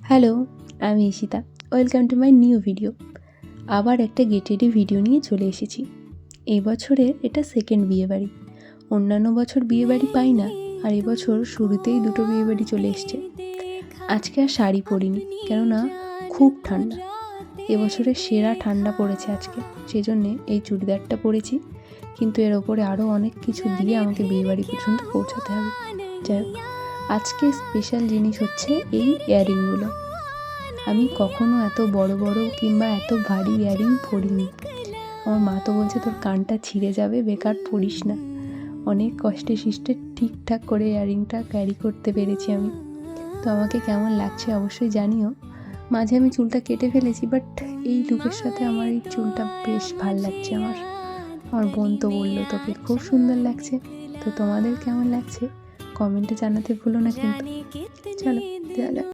Hello, আমি Ishita. Welcome to my new video. আবার একটা গেট রেডি ভিডিও নিয়ে চলে এসেছি। এই বছরের এটা সেকেন্ড বিয়েবাড়ি। অন্যান্য বছর বিয়েবাড়ি পাই না, আর এবছর শুরুতেই দুটো বিয়েবাড়ি চলে এসছে। আজকে আর শাড়ি পরিনি, কেননা খুব ঠান্ডা। এবছরের সেরা ঠান্ডা পড়েছে আজকে, সেই জন্যে এই চুড়িদারটা পরেছি। কিন্তু এর ওপরে আরও অনেক কিছু দিয়ে আমাকে বিয়েবাড়ি পর্যন্ত পৌঁছাতে হবে। যাই হোক, আজকে স্পেশাল জিনিস হচ্ছে এই ইয়াররিংগুলো। আমি কখনো এত বড় বড় কিংবা এত ভারী ইয়াররিং পরিনি। আমার মা তো বলছে তোর কানটা ছিঁড়ে যাবে, বেকার পরিস না। অনেক কষ্টে শিষ্টে ঠিকঠাক করে ইয়াররিংটা ক্যারি করতে পেরেছি আমি। তো আমাকে কেমন লাগছে অবশ্যই জানিও। মাঝে আমি চুলটা কেটে ফেলেছি, বাট এই লুকের সাথে আমার এই চুলটা বেশ ভাল লাগছে। আমার বোন তো বললো তোকে খুব সুন্দর লাগছে। তো তোমাদের কেমন লাগছে কমেন্টে জানাতে ভুলো না কিন্তু। চলো,